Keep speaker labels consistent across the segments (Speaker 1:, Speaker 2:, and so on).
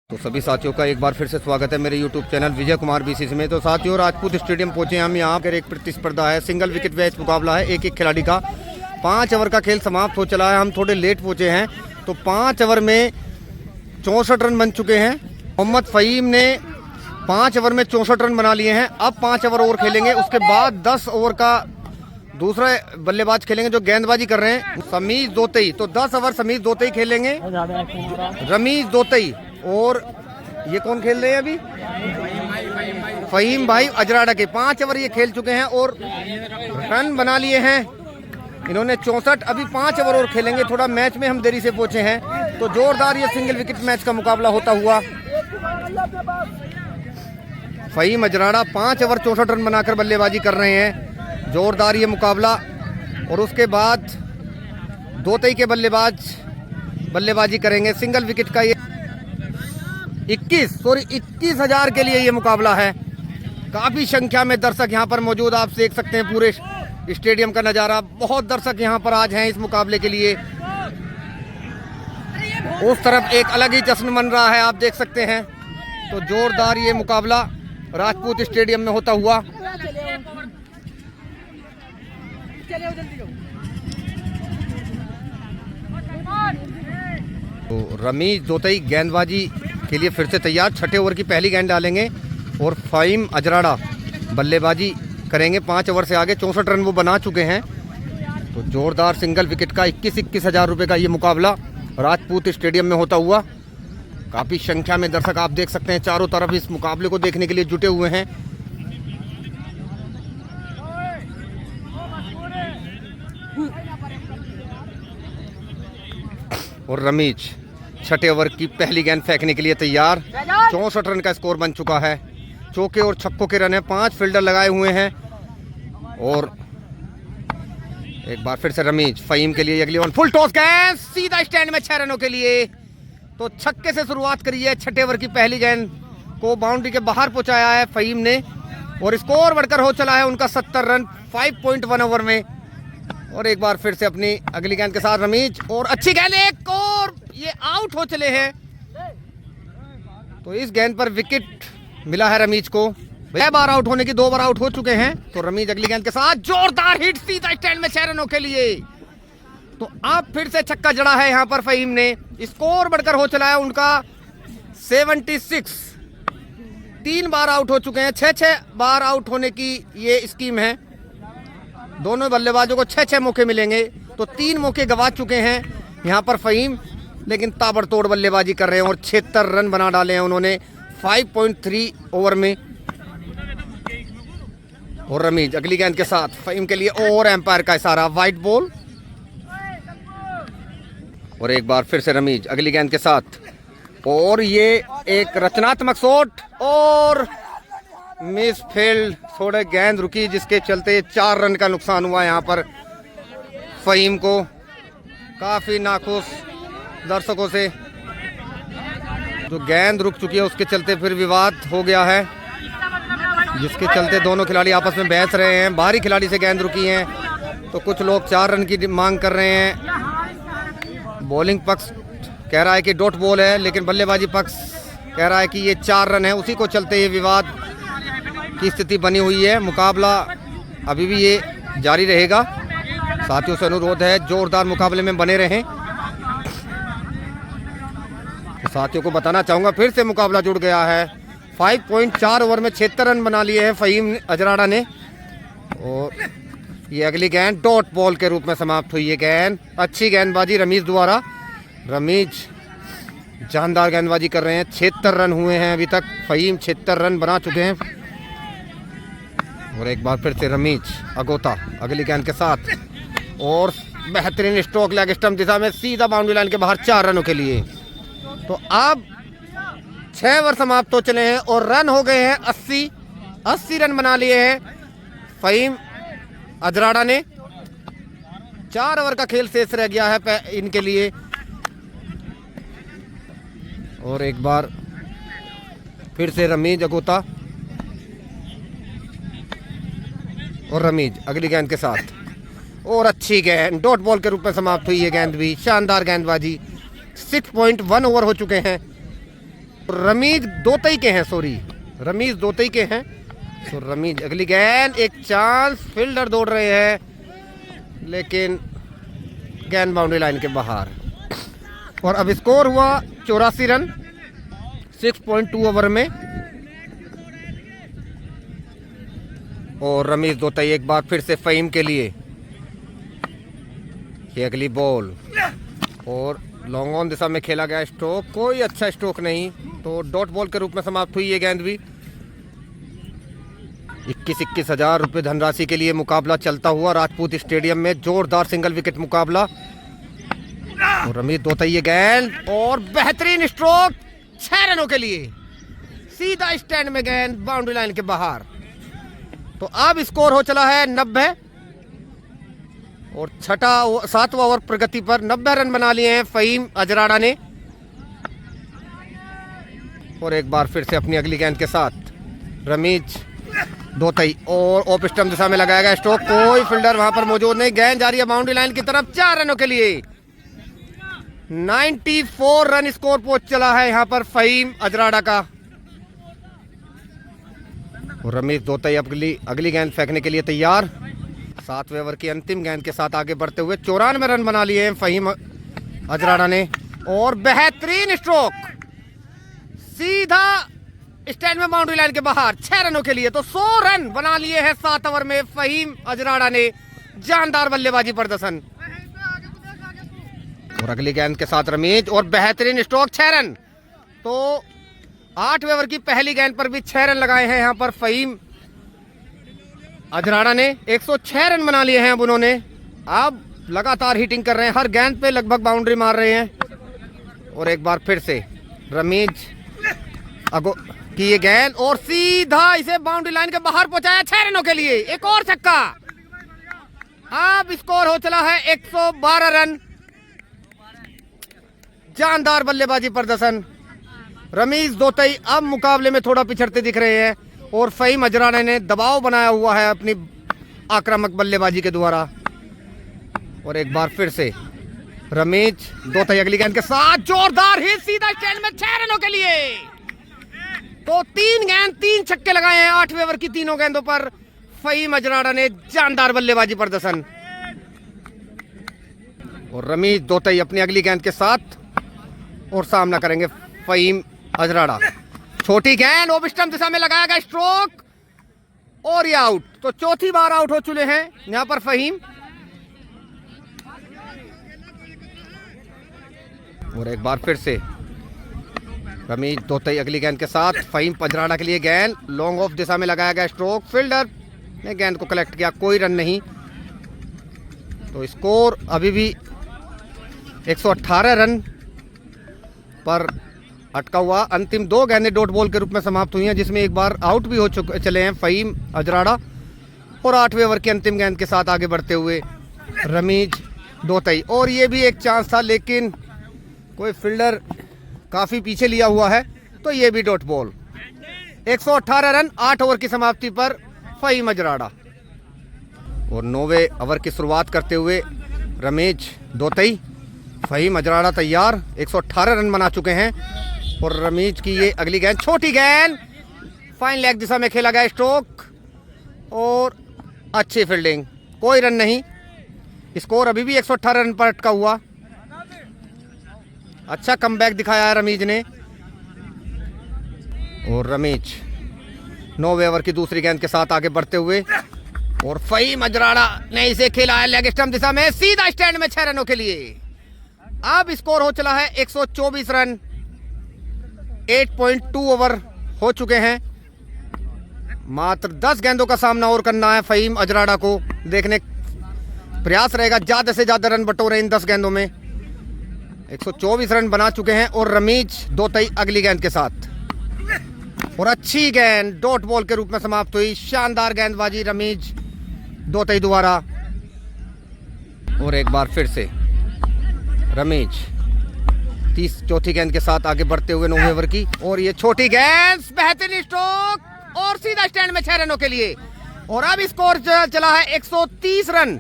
Speaker 1: तो सभी साथियों का एक बार फिर से स्वागत है मेरे YouTube channel Vijay Kumar BCC में। तो साथियों, राजपूत स्टेडियम पहुंचे हम। यहाँ पर एक प्रतिस्पर्धा है, सिंगल विकेट मैच मुकाबला है एक एक खिलाड़ी का। 5 ओवर का खेल समाप्त हो चला है। हम थोड़े लेट पहुंचे हैं, तो 5 ओवर में 64 रन बन चुके हैं। मोहम्मद फ़हीम ने 5 ओवर में 64 रन बना लिए हैं। अब 5 ओवर और खेलेंगे, उसके बाद 10 ओवर का दूसरा बल्लेबाज खेलेंगे जो गेंदबाजी कर रहे हैं, समीज दोतई। तो 10 ओवर समीज दोतई खेलेंगे, रमीज दोतई। और ये कौन खेल रहे हैं अभी? फ़हीम भाई अजराड़ा के। 5 ओवर ये खेल चुके हैं और रन बना लिए हैं इन्होंने 64। अभी 5 ओवर और खेलेंगे। थोड़ा मैच में हम देरी से पहुंचे हैं, तो जोरदार ये सिंगल विकेट मैच का मुकाबला होता हुआ। फ़हीम अजराड़ा 5 ओवर 64 रन बनाकर बल्लेबाजी कर रहे हैं। जोरदार ये मुकाबला। और उसके बाद दोतई के बल्लेबाजी करेंगे। सिंगल विकेट का ये 21,000 के लिए ये मुकाबला है। काफ़ी संख्या में दर्शक यहाँ पर मौजूद, आप देख सकते हैं पूरे स्टेडियम का नज़ारा। बहुत दर्शक यहाँ पर आज हैं इस मुकाबले के लिए। उस तरफ एक अलग ही जश्न मन रहा है, आप देख सकते हैं। तो जोरदार ये मुकाबला राजपूत स्टेडियम में होता हुआ। तो रमीज दोतई गेंदबाजी के लिए फिर से तैयार। 6ठे ओवर की पहली गेंद डालेंगे और फ़हीम अजराड़ा बल्लेबाजी करेंगे। 5 ओवर से आगे 64 रन वो बना चुके हैं। तो जोरदार सिंगल विकेट का 21,000 रुपये का ये मुकाबला राजपूत स्टेडियम में होता हुआ। काफ़ी संख्या में दर्शक आप देख सकते हैं चारों तरफ इस मुकाबले को देखने के लिए जुटे हुए हैं। और रमीज 6ठे ओवर की पहली गेंद फेंकने के लिए तैयार। 64 रन का स्कोर बन चुका है। चौके और छक्कों के रन है, 5 फील्डर लगाए हुए हैं। और एक बार फिर से रमीज फ़हीम के लिए अगली ओवर, फुल टॉस गेंद सीधा स्टैंड में 6 रनों के लिए। तो छक्के से शुरुआत करी है। 6ठे ओवर की पहली गेंद को बाउंड्री के बाहर पहुंचाया है फ़हीम ने। और स्कोर बढ़कर हो चला है उनका 70 रन 5.1 ओवर में। और एक बार फिर से अपनी अगली गेंद के साथ रमीज, और अच्छी गेंद, एक और ये आउट हो चले हैं। तो इस गेंद पर विकेट मिला है रमीज को। 6 बार आउट होने की 2 बार आउट हो चुके हैं। तो रमीज अगली गेंद के साथ जोरदार हिट सीधा स्टैंड में 6 रनों के लिए। तो अब फिर से छक्का जड़ा है यहाँ पर फ़हीम ने। स्कोर बढ़कर हो चला है उनका 76। 3 बार आउट हो चुके हैं। 6 बार आउट होने की ये स्कीम है। दोनों बल्लेबाजों को 6 मौके मिलेंगे। तो 3 मौके गंवा चुके हैं यहाँ पर फ़हीम, लेकिन ताबड़तोड़ बल्लेबाजी कर रहे हैं और 76 रन बना डाले हैं उन्होंने 5.3 ओवर में। और रमीज अगली गेंद के साथ फ़हीम के लिए, और एम्पायर का इशारा, वाइट बॉल। और एक बार फिर से रमीज अगली गेंद के साथ, और ये एक रचनात्मक शॉट और मिस फील्ड। थोड़े गेंद रुकी जिसके चलते 4 रन का नुकसान हुआ यहाँ पर फ़हीम को। काफ़ी नाखुश दर्शकों से, जो गेंद रुक चुकी है उसके चलते फिर विवाद हो गया है, जिसके चलते दोनों खिलाड़ी आपस में बहस रहे हैं। बाहरी खिलाड़ी से गेंद रुकी है, तो कुछ लोग 4 रन की मांग कर रहे हैं। बॉलिंग पक्ष कह रहा है कि डॉट बॉल है, लेकिन बल्लेबाजी पक्ष कह रहा है कि ये 4 रन है। उसी को चलते ये विवाद की स्थिति बनी हुई है। मुकाबला अभी भी ये जारी रहेगा। साथियों से अनुरोध है जोरदार मुकाबले में बने रहें। तो साथियों को बताना चाहूँगा फिर से मुकाबला जुड़ गया है। 5.4 ओवर में 76 रन बना लिए हैं फ़हीम अजराड़ा ने। और ये अगली गेंद डॉट बॉल के रूप में समाप्त हुई है गेंद। अच्छी गेंदबाजी रमीज द्वारा। रमीज जानदार गेंदबाजी कर रहे हैं। 76 रन हुए हैं अभी तक। फ़हीम 76 रन बना चुके हैं। और एक बार फिर से रमीज अगोता अगली गेंद के साथ, और बेहतरीन स्ट्रोक लेग स्टंप दिशा में सीधा बाउंड्री लाइन के बाहर 4 रनों के लिए। तो अब 6 ओवर समाप्त हो चले हैं और रन हो गए हैं 80 रन बना लिए हैं फ़हीम अजराड़ा ने। 4 ओवर का खेल शेष रह गया है इनके लिए। और एक बार फिर से रमीज अगोता, और रमीज अगली गेंद के साथ, और अच्छी गेंद डॉट बॉल के रूप में समाप्त हुई है गेंद भी। शानदार गेंदबाजी। 6.1 ओवर हो चुके हैं। रमीज दोतई के हैं, सॉरी रमीज दोतई के हैं। तो रमीज अगली गेंद, एक चांस, फील्डर दौड़ रहे हैं लेकिन गेंद बाउंड्री लाइन के बाहर। और अब स्कोर हुआ 84 रन 6.2 ओवर में। और रमीज दोतई एक बार फिर से फ़हीम के लिए, ये अगली बॉल और लॉन्ग ऑन दिशा में खेला गया स्ट्रोक, कोई अच्छा स्ट्रोक नहीं, तो डॉट बॉल के रूप में समाप्त हुई ये गेंद भी। 21 हजार रुपये धनराशि के लिए मुकाबला चलता हुआ राजपूत स्टेडियम में, जोरदार सिंगल विकेट मुकाबला। और रमीज दोतई ये गेंद और बेहतरीन स्ट्रोक 6 रनों के लिए, सीधा स्टैंड में गेंद बाउंड्री लाइन के बाहर। तो अब स्कोर हो चला है 90 और 7वां ओवर प्रगति पर 90 रन बना लिए हैं फ़हीम अजराड़ा ने। और एक बार फिर से अपनी अगली गेंद के साथ रमीज दोतई और ऑफ स्टंप दिशा में लगाया गया स्ट्रोक, कोई फील्डर वहां पर मौजूद नहीं, गेंद जा रही है बाउंड्री लाइन की तरफ 4 रनों के लिए। 94 रन स्कोर पहुंच चला है यहां पर फ़हीम अजराड़ा का। और रमीज दोतई अगली गेंद फेंकने के लिए तैयार। 7वें ओवर की अंतिम गेंद के साथ आगे बढ़ते हुए 94 रन बना लिए हैं फ़हीम अजराड़ा ने। और बेहतरीन स्ट्रोक, सीधा स्टैंड में बाउंड्री लाइन के बाहर 6 रनों के लिए। तो 100 रन बना लिए हैं 7 ओवर में फ़हीम अजराड़ा ने, जानदार बल्लेबाजी प्रदर्शन। और अगली गेंद के साथ रमीज और बेहतरीन स्ट्रोक 6 रन। तो 8वें ओवर की पहली गेंद पर भी 6 रन लगाए हैं यहाँ पर फ़हीम अजराड़ा ने। 106 रन बना लिए हैं अब उन्होंने। अब लगातार हिटिंग कर रहे हैं, हर गेंद पे लगभग बाउंड्री मार रहे हैं। और एक बार फिर से रमीज की ये गेंद और सीधा इसे बाउंड्री लाइन के बाहर पहुंचाया 6 रनों के लिए, एक और छक्का। अब स्कोर हो चला है 112 रन, जानदार बल्लेबाजी प्रदर्शन। रमीज दोतई अब मुकाबले में थोड़ा पिछड़ते दिख रहे हैं और फ़हीम अजराड़ा ने दबाव बनाया हुआ है अपनी आक्रामक बल्लेबाजी के द्वारा। और एक बार फिर से रमीज दोतई अगली गेंद के साथ जोरदार हिट, सीधा स्टैंड में 6 रनों के लिए। तो 3 गेंद 3 छक्के लगाए हैं 8वें ओवर की तीनों गेंदों पर फ़हीम अजराड़ा ने, जानदार बल्लेबाजी प्रदर्शन। और रमीज दोतई अपनी अगली गेंद के साथ और सामना करेंगे फ़हीम अजराड़ा। छोटी गेंद ऑफ स्टंप दिशा में लगाया गया स्ट्रोक और ये आउट। तो चौथी बार आउट हो चुके हैं यहां पर फ़हीम। और एक बार फिर से रमीज दोतई अगली गेंद के साथ फ़हीम अजराड़ा के लिए गेंद, लॉन्ग ऑफ दिशा में लगाया गया स्ट्रोक, फील्डर ने गेंद को कलेक्ट किया, कोई रन नहीं। तो स्कोर अभी भी 118 रन पर अटका हुआ। अंतिम 2 गेंदें डॉट बॉल के रूप में समाप्त हुई हैं, जिसमें एक बार आउट भी हो चले हैं फ़हीम अजराड़ा। और 8वें ओवर की अंतिम गेंद के साथ आगे बढ़ते हुए रमीज दोतई। और ये भी एक चांस था लेकिन कोई फील्डर काफ़ी पीछे लिया हुआ है, तो ये भी डॉट बॉल। 118 रन 8 ओवर की समाप्ति पर फ़हीम अजराड़ा। और 9वें ओवर की शुरुआत करते हुए रमीज दोतई, फ़हीम अजराड़ा तैयार, 118 रन बना चुके हैं। और रमीज की ये अगली गेंद, छोटी गेंद, फाइन लेग दिशा में खेला गया स्ट्रोक और अच्छी फील्डिंग, कोई रन नहीं। स्कोर अभी भी 118 रन पर अटका हुआ। अच्छा कमबैक दिखाया है रमीज ने। और रमीज 9वें ओवर की दूसरी गेंद के साथ आगे बढ़ते हुए और फ़हीम अजराड़ा ने इसे खेला है लेग स्टंप दिशा में, सीधा स्टैंड में 6 रनों के लिए। अब स्कोर हो चला है 124 रन, 8.2 ओवर हो चुके हैं। मात्र 10 गेंदों का सामना और करना है फ़हीम अजराड़ा को। देखने प्रयास रहेगा ज़्यादा से ज़्यादा रन बटोरे इन 10 गेंदों में। 124 रन बना चुके हैं। और रमीज दोतई अगली गेंद के साथ और अच्छी गेंद डॉट बॉल के रूप में समाप्त हुई, शानदार गेंदबाजी रमीज दोतई द्वारा। और एक बार फिर से रमीज चौथी गेंद के साथ आगे बढ़ते हुए 9वें ओवर की। और ये छोटी गेंद, बेहतरीन स्ट्रोक और सीधा स्टैंड में 6 रनों के लिए। और अब स्कोर चला है 130 रन,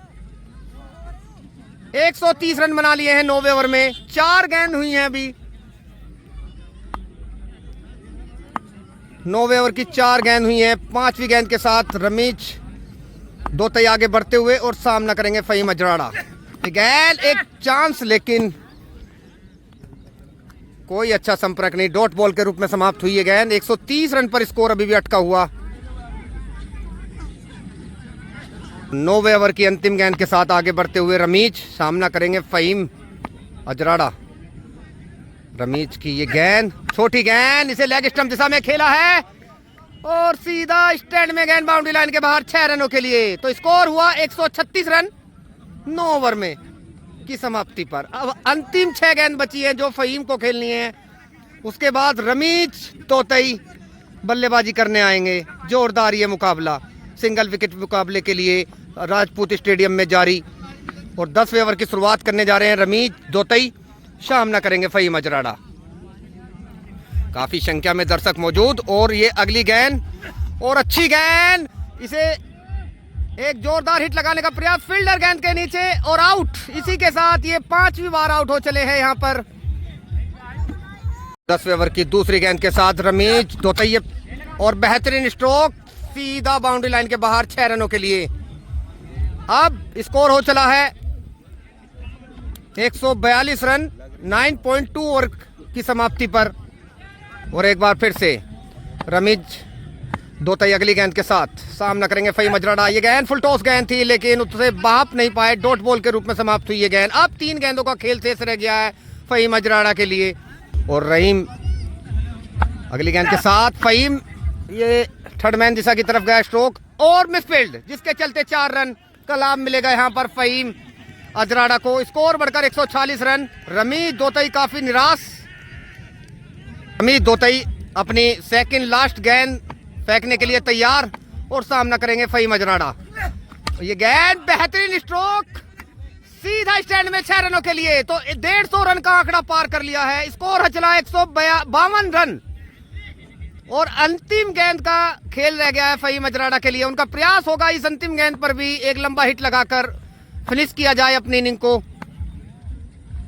Speaker 1: 130 रन बना लिए हैं 9वें ओवर में। 4 गेंद हुई हैं अभी। 9वें ओवर की 4 गेंद हुई हैं। 5वीं गेंद के साथ रमीज दोतई आगे बढ़ते हुए और सामना करेंगे फ़हीम अजराड़ा। गेंद एक चांस, लेकिन कोई अच्छा संपर्क नहीं। डॉट बॉल के रूप में समाप्त हुई है गेंद। 130 रन पर स्कोर अभी भी अटका हुआ। 9वें ओवर की अंतिम गेंद के साथ आगे बढ़ते हुए रमीज सामना करेंगे फ़हीम अजराड़ा। रमीज की ये गेंद, छोटी गेंद, इसे लेग स्टंप दिशा में खेला है और सीधा स्टैंड में गेंद बाउंड्री लाइन के बाहर 6 रनों के लिए। तो स्कोर हुआ 136 रन 9 ओवर में की समाप्ति पर। अब अंतिम 6 गेंद बची है जो फ़हीम को खेलनी है। उसके बाद रमीज दोतई बल्लेबाजी करने आएंगे। जोरदार ये मुकाबला सिंगल विकेट मुकाबले के लिए राजपूत स्टेडियम में जारी। और 10वें ओवर की शुरुआत करने जा रहे हैं रमीज दोतई, सामना करेंगे फ़हीम अजराड़ा। काफी संख्या में दर्शक मौजूद और ये अगली गेंद और अच्छी गेंद, इसे एक जोरदार हिट लगाने का प्रयास, फील्डर गेंद के नीचे और आउट। इसी के साथ ये 5वीं बार आउट हो चले हैं यहाँ पर। 10वें ओवर की दूसरी गेंद के साथ रमीज दोतई और बेहतरीन स्ट्रोक, सीधा बाउंड्री लाइन के बाहर 6 रनों के लिए। अब स्कोर हो चला है 142 रन 9.2 ओवर की समाप्ति पर। और एक बार फिर से रमीज दोतई अगली गेंद के साथ सामना करेंगे फ़हीम अजराड़ा। ये गेंद फुल टॉस गेंद थी, लेकिन उससे भाप नहीं पाए। डॉट बॉल के रूप में समाप्त हुई ये गेंद। अब 3 गेंदों का खेल शेष रह गया है फ़हीम अजराड़ा के लिए। और रहीम अगली गेंद के साथ, फ़हीम ये थर्ड मैन दिशा की तरफ गया स्ट्रोक और मिसफील्ड, जिसके चलते 4 रन का लाभ मिलेगा यहाँ पर फ़हीम अजराड़ा को। स्कोर बढ़कर 146 रन। रमीज दोतई काफी निराश। रमीज दोतई अपनी सेकंड लास्ट गेंद फेंकने के लिए तैयार और सामना करेंगे फ़हीम अजराड़ा। ये गेंद बेहतरीन स्ट्रोक, सीधा स्टैंड में 6 रनों के लिए। तो 150 रन का आंकड़ा पार कर लिया है। स्कोर चला 152 रन और अंतिम गेंद का खेल रह गया है फ़हीम अजराड़ा के लिए। उनका प्रयास होगा इस अंतिम गेंद पर भी एक लंबा हिट लगाकर फिनिश किया जाए अपनी इनिंग को।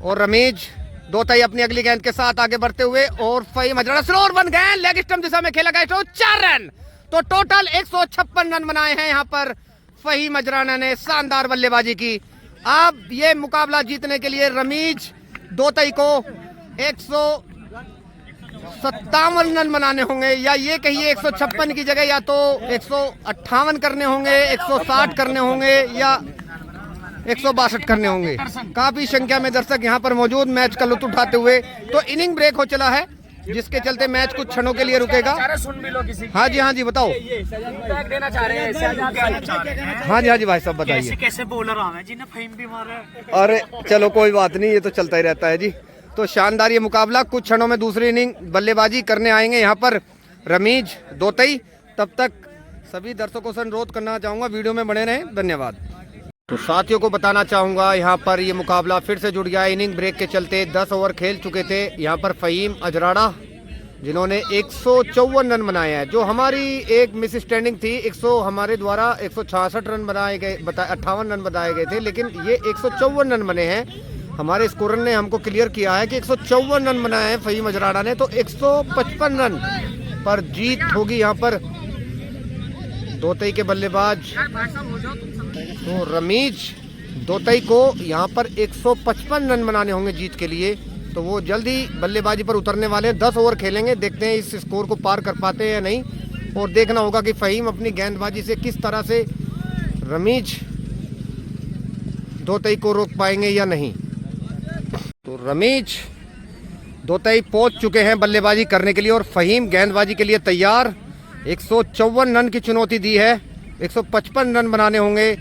Speaker 1: और रमीज दोतई अपनी अगली गेंद के साथ आगे बढ़ते हुए और फ़हीम अजराड़ा स्लोअर वन गेंद, लेग स्टंप दिशा में खेला गया तो 4 रन। तो टोटल 156 रन बनाए हैं यहाँ पर फ़हीम अजराड़ा ने। शानदार बल्लेबाजी की। अब ये मुकाबला जीतने के लिए रमीज दोतई को 157 रन बनाने होंगे, या ये कहिए 156 की जगह या तो 158 करने होंगे, 160 करने होंगे या 162 करने होंगे। काफी संख्या में दर्शक यहाँ पर मौजूद मैच का लुत्फ उठाते हुए। तो इनिंग ब्रेक हो चला है, जिसके चलते मैच कुछ क्षणों के लिए रुकेगा। हाँ जी बताओ।
Speaker 2: देना चाह रहे हैं।
Speaker 1: हाँ जी भाई साहब बताइए।
Speaker 2: कैसे बॉलर आ रहे जिन्हें फ़हीम भी मार रहा है।
Speaker 1: अरे चलो कोई बात नहीं, ये तो चलता ही रहता है जी। तो शानदार ये मुकाबला। कुछ क्षणों में दूसरी इनिंग बल्लेबाजी करने आएंगे यहाँ पर रमीज दोतई। तब तक सभी दर्शकों से अनुरोध करना चाहूँगा वीडियो में बने रहें। धन्यवाद। तो साथियों को बताना चाहूँगा यहाँ पर ये मुकाबला फिर से जुड़ गया। इनिंग ब्रेक के चलते 10 ओवर खेल चुके थे यहाँ पर फ़हीम अजराड़ा, जिन्होंने 154 रन बनाए हैं। जो हमारी एक मिस स्टैंडिंग थी, हमारे द्वारा 166 रन बनाए गए, 58 रन बनाए गए थे, लेकिन ये 154 रन बने हैं। हमारे स्कोरर ने हमको क्लियर किया है कि 154 रन बनाए हैं फ़हीम अजराड़ा ने। तो 155 रन पर जीत होगी यहाँ पर दोतई के बल्लेबाज। तो रमीज दोतई को यहाँ पर 155 रन बनाने होंगे जीत के लिए। तो वो जल्दी बल्लेबाजी पर उतरने वाले हैं। 10 ओवर खेलेंगे, देखते हैं इस स्कोर को पार कर पाते हैं या नहीं। और देखना होगा कि फ़हीम अपनी गेंदबाजी से किस तरह से रमीज दोतई को रोक पाएंगे या नहीं। तो रमीज दोतई पहुंच चुके हैं बल्लेबाजी करने के लिए और फ़हीम गेंदबाजी के लिए तैयार। 154 रन की चुनौती दी है। 155 रन बनाने होंगे।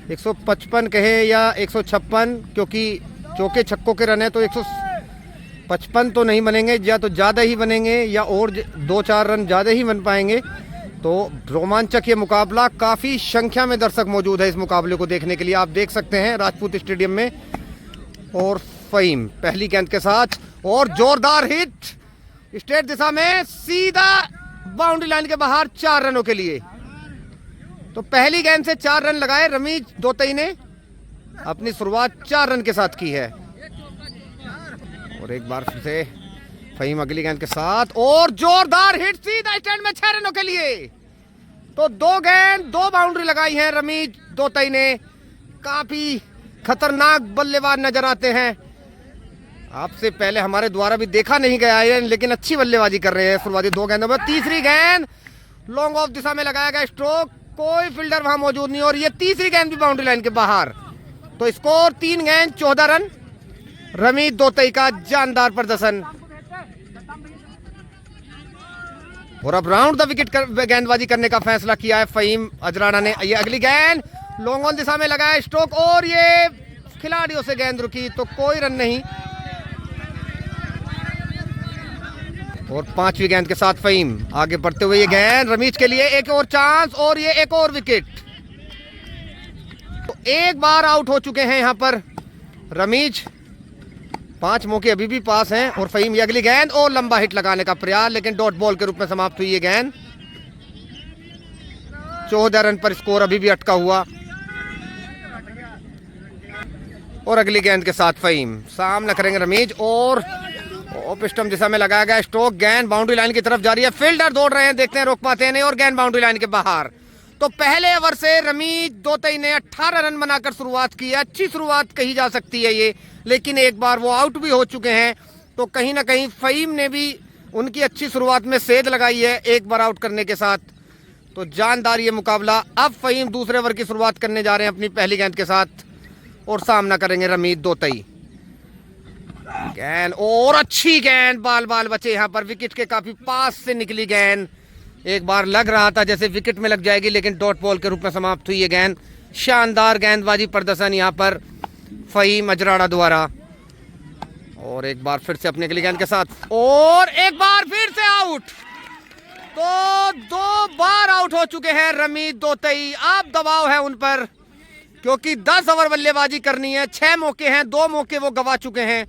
Speaker 1: 155 कहें या 156, क्योंकि चौके छक्कों के रन है तो 155 तो नहीं बनेंगे, या तो ज़्यादा ही बनेंगे या और 2-4 रन ज़्यादा ही बन पाएंगे। तो रोमांचक ये मुकाबला। काफ़ी संख्या में दर्शक मौजूद है इस मुकाबले को देखने के लिए। आप देख सकते हैं राजपूत स्टेडियम में। और फ़हीम पहली गेंद के साथ और जोरदार हिट स्ट्रेट दिशा में, सीधा बाउंड्री लाइन के बाहर 4 रनों के लिए। तो पहली गेंद से 4 रन लगाए रमीज दोतई ने। अपनी शुरुआत 4 रन के साथ की है। और एक बार फिर से फहीम अगली गेंद के साथ और जोरदार हिट सीधा स्टैंड में 6 रनों के लिए। तो 2 गेंद 2 बाउंड्री लगाई है रमीज दोतई ने। काफी खतरनाक बल्लेबाज नजर आते हैं। आपसे पहले हमारे द्वारा भी देखा नहीं गया है, लेकिन अच्छी बल्लेबाजी कर रहे हैं। शुरुआती 2 गेंदों में तीसरी गेंद लॉन्ग ऑफ दिशा में लगाया गया स्ट्रोक, कोई फील्डर वहां मौजूद नहीं और ये तीसरी गेंद भी बाउंड्री लाइन के बाहर। तो स्कोर 3 गेंद 14 रन। रमीज दोतई का जानदार प्रदर्शन। और अब राउंड द विकेट गेंदबाजी करने का फैसला किया है फहीम अजराना ने। ये अगली गेंद लॉन्ग ऑन दिशा में लगाया स्ट्रोक और ये खिलाड़ियों से गेंद रुकी, तो कोई रन नहीं। और 5वीं गेंद के साथ फहीम आगे बढ़ते हुए ये गेंद रमीज के लिए एक और चांस और ये एक और विकेट। तो एक बार आउट हो चुके हैं यहां पर रमीज। 5 मौके अभी भी पास हैं। और फहीम ये अगली गेंद और लंबा हिट लगाने का प्रयास, लेकिन डॉट बॉल के रूप में समाप्त हुई ये गेंद। 14 रन पर स्कोर अभी भी अटका हुआ। और अगली गेंद के साथ फहीम सामना करेंगे रमीज और ऑफ स्टंप दिशा में लगाया गया स्ट्रोक, गेंद बाउंड्री लाइन की तरफ जा रही है। फील्डर दौड़ रहे हैं, देखते हैं रोक पाते हैं नहीं और गेंद बाउंड्री लाइन के बाहर। तो पहले ओवर से रमीज दोतई ने 18 रन बनाकर शुरुआत की है। अच्छी शुरुआत कही जा सकती है ये, लेकिन एक बार वो आउट भी हो चुके हैं। तो कहीं ना कहीं फहीम ने भी उनकी अच्छी शुरुआत में सेध लगाई है एक बार आउट करने के साथ। तो जानदार ये मुकाबला। अब फहीम दूसरे ओवर की शुरुआत करने जा रहे हैं अपनी पहली गेंद के साथ और सामना करेंगे रमीज दोतई। गेंद और अच्छी गेंद, बाल बाल बचे यहां पर। विकेट के काफी पास से निकली गेंद। एक बार लग रहा था जैसे विकेट में लग जाएगी, लेकिन डॉट बॉल के रूप में समाप्त हुई ये गेंद। शानदार गेंदबाजी प्रदर्शन यहां पर फहीम अजराड़ा द्वारा। और एक बार फिर से अपने अगली गेंद के साथ और एक बार फिर से आउट। तो 2 बार आउट हो चुके हैं रमीज दोतई। अब दबाव है उन पर, क्योंकि 10 ओवर बल्लेबाजी करनी है। 6 मौके हैं, 2 मौके वो गवा चुके हैं।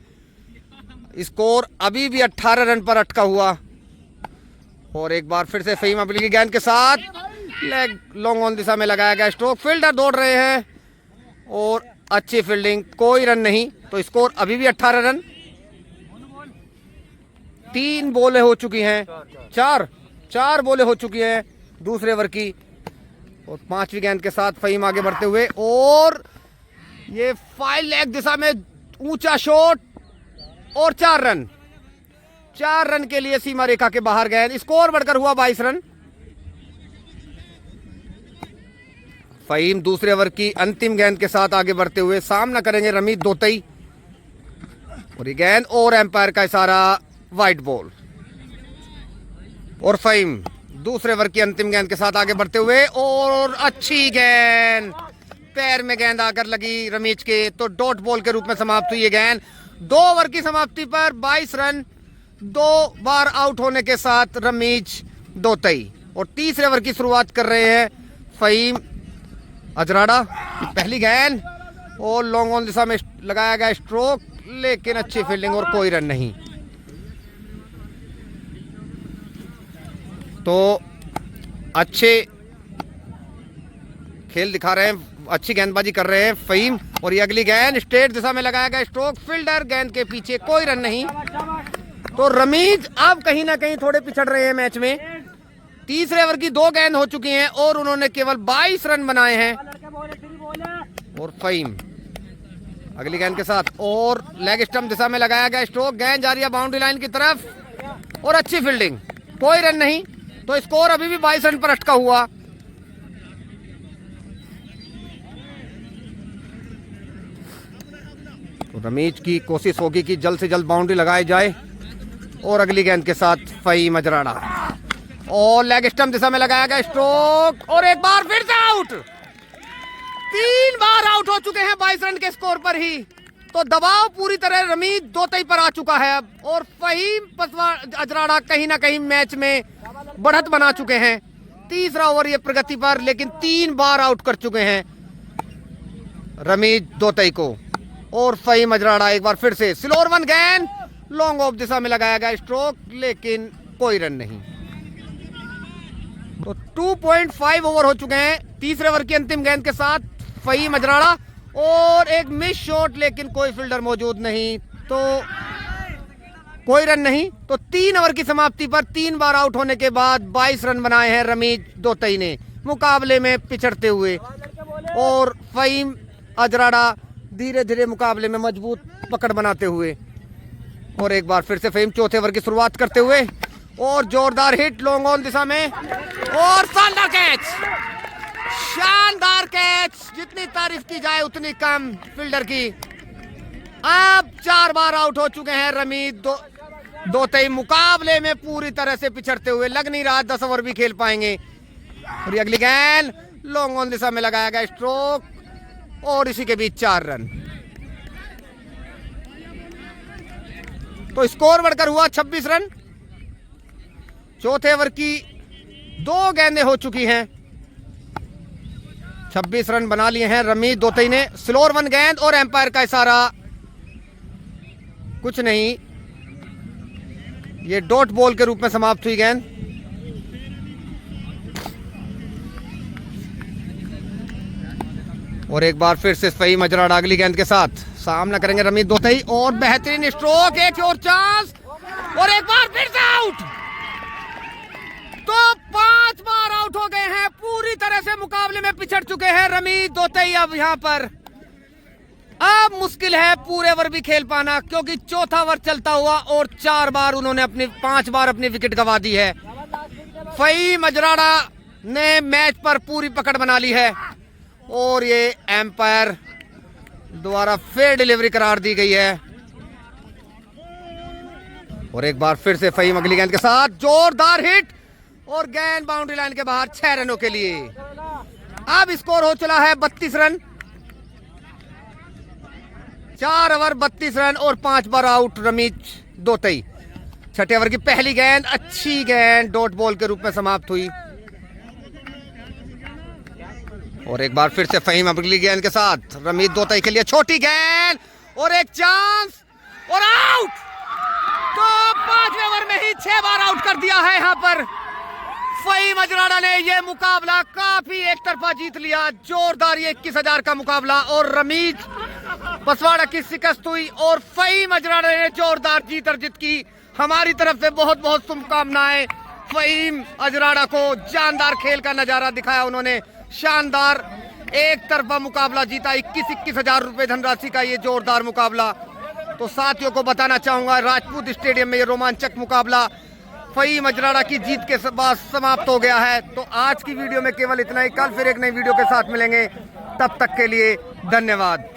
Speaker 1: स्कोर अभी भी 18 रन पर अटका हुआ। और एक बार फिर से फहीम अपनी गेंद के साथ लेग लॉन्ग ऑन दिशा में लगाया गया स्ट्रोक, फील्डर दौड़ रहे हैं और अच्छी फील्डिंग, कोई रन नहीं। तो स्कोर अभी भी 18 रन। 3 बॉलें हो चुकी हैं, 4 बॉलें हो चुकी हैं दूसरे ओवर की। और 5वीं गेंद के साथ फहीम आगे बढ़ते हुए और ये 5 लेग दिशा में ऊंचा शॉट और 4 रन। 4 रन के लिए सीमा रेखा के बाहर गेंद। स्कोर बढ़कर हुआ 22 रन। फहीम दूसरे ओवर की अंतिम गेंद के साथ आगे बढ़ते हुए सामना करेंगे रमीज दोतई। और ये गेंद और एम्पायर का इशारा, वाइड बॉल। और फहीम दूसरे ओवर की अंतिम गेंद के साथ आगे बढ़ते हुए और अच्छी गेंद, पैर में गेंद आकर लगी रमीज के, तो डॉट बॉल के रूप में समाप्त हुई ये गेंद। 2 ओवर की समाप्ति पर 22 रन, 2 बार आउट होने के साथ रमीज दोतई। और तीसरे ओवर की शुरुआत कर रहे हैं फहीम अजराड़ा। पहली गेंद और लॉन्ग ऑन दिशा में लगाया गया स्ट्रोक, लेकिन अच्छी फील्डिंग और कोई रन नहीं। तो अच्छे खेल दिखा रहे हैं, अच्छी गेंदबाजी कर रहे हैं फहीम। और ये अगली गेंद स्ट्रेट दिशा में लगाया गया स्ट्रोक, फील्डर गेंद के पीछे, कोई रन नहीं। तो रमीज अब कहीं ना कहीं थोड़े पिछड़ रहे हैं मैच में। तीसरे ओवर की 2 गेंद हो चुकी हैं और उन्होंने केवल 22 रन बनाए हैं। और फहीम अगली गेंद के साथ और लेग स्टंप दिशा में लगाया गया स्ट्रोक, गेंद जा रही है बाउंड्री लाइन की तरफ और अच्छी फील्डिंग, कोई रन नहीं। तो स्कोर अभी भी 22 रन पर अटका हुआ। तो रमीज की कोशिश होगी कि जल्द से जल्द बाउंड्री लगाई जाए। और अगली गेंद के साथ फहीम अजराड़ा और लेग स्टंप दिशा में लगाया गया स्ट्रोक और एक बार फिर से आउट। 3 बार आउट हो चुके हैं 22 रन के स्कोर पर ही। तो दबाव पूरी तरह रमीज दोतई पर आ चुका है अब। और फहीम अजराड़ा कहीं ना कहीं मैच में बढ़त बना चुके हैं। तीसरा ओवर ये प्रगति पर, लेकिन 3 बार आउट कर चुके हैं रमीज दोतई को। और फहीम अजराड़ा एक बार फिर से स्लोअर 1 गेंद लॉन्ग ऑफ दिशा में लगाया गया स्ट्रोक, लेकिन कोई रन नहीं। तो 2.5 ओवर हो चुके हैं तीसरे ओवर की अंतिम गेंद के साथ। फहीम अजराड़ा और एक मिस शॉट, लेकिन कोई फील्डर मौजूद नहीं। तो कोई रन नहीं, तो 3 ओवर की समाप्ति पर 3 बार आउट होने के बाद 22 रन बनाए हैं रमीज दोतई ने मुकाबले में पिछड़ते हुए। और फ़हीम अजराड़ा धीरे धीरे मुकाबले में मजबूत पकड़ बनाते हुए। और एक बार फिर से फ़हीम चौथे ओवर की शुरुआत करते हुए और जोरदार हिट लॉन्ग ऑन दिशा में और शानदार कैच, शानदार कैच, जितनी तारीफ की जाए उतनी कम फील्डर की। अब 4 बार आउट हो चुके हैं रमीज दोतई मुकाबले में पूरी तरह से पिछड़ते हुए। लग नहीं रहा 10 ओवर भी खेल पाएंगे। और अगली गेंद लॉन्ग ऑन दिशा में लगाया गया स्ट्रोक और इसी के बीच 4 रन। तो स्कोर बढ़कर हुआ 26 रन। चौथे ओवर की 2 गेंदें हो चुकी हैं। 26 रन बना लिए हैं रमीज दोतई ने। स्लोअर 1 गेंद और एम्पायर का इशारा, कुछ नहीं, ये डॉट बॉल के रूप में समाप्त हुई गेंद। और एक बार फिर से फ़हीम अजराड़ा अगली गेंद के साथ सामना करेंगे रमीज दोतई और बेहतरीन स्ट्रोक, एक और चांस और एक बार फिर से आउट। तो 5 बार आउट हो गए हैं, पूरी तरह से मुकाबले में पिछड़ चुके हैं रमीज दोतई। अब यहां पर अब मुश्किल है पूरे ओवर भी खेल पाना, क्योंकि चौथा ओवर चलता हुआ और 5 बार अपनी विकेट गंवा दी है। फ़हीम अजराड़ा ने मैच पर पूरी पकड़ बना ली है और ये एम्पायर द्वारा फेयर डिलीवरी करार दी गई है। और एक बार फिर से फ़हीम अगली गेंद के साथ जोरदार हिट और गेंद बाउंड्री लाइन के बाहर 6 रनों के लिए। अब स्कोर हो चला है 32 रन। 4 ओवर 32 रन और 5 बार आउट रमीज दोतई। छठे ओवर की पहली गेंद, अच्छी गेंद डॉट बॉल के रूप में समाप्त हुई। और एक बार फिर से फ़हीम अगली गेंद के साथ रमीज दोतई के लिए छोटी गेंद और एक चांस और आउट। तो 5वें ओवर में ही 6 बार आउट कर दिया है यहां पर फ़हीम अजराड़ा ने। यह मुकाबला काफी एक तरफा जीत लिया। जोरदार ये 21,000 का मुकाबला और रमीज पसवाड़ा की शिकस्त हुई और फ़हीम अजराड़ा ने जोरदार जीत अर्जित की। हमारी तरफ से बहुत बहुत शुभकामनाएं। फ़हीम अजराड़ा को जानदार खेल का नजारा दिखाया उन्होंने, शानदार एक तरफा मुकाबला जीता। 21,000 रुपए धनराशि का ये जोरदार मुकाबला। तो साथियों को बताना चाहूंगा, राजपूत स्टेडियम में ये रोमांचक मुकाबला फ़हीम अजराड़ा की जीत के बाद समाप्त हो गया है। तो आज की वीडियो में केवल इतना ही। कल फिर एक नई वीडियो के साथ मिलेंगे, तब तक के लिए धन्यवाद।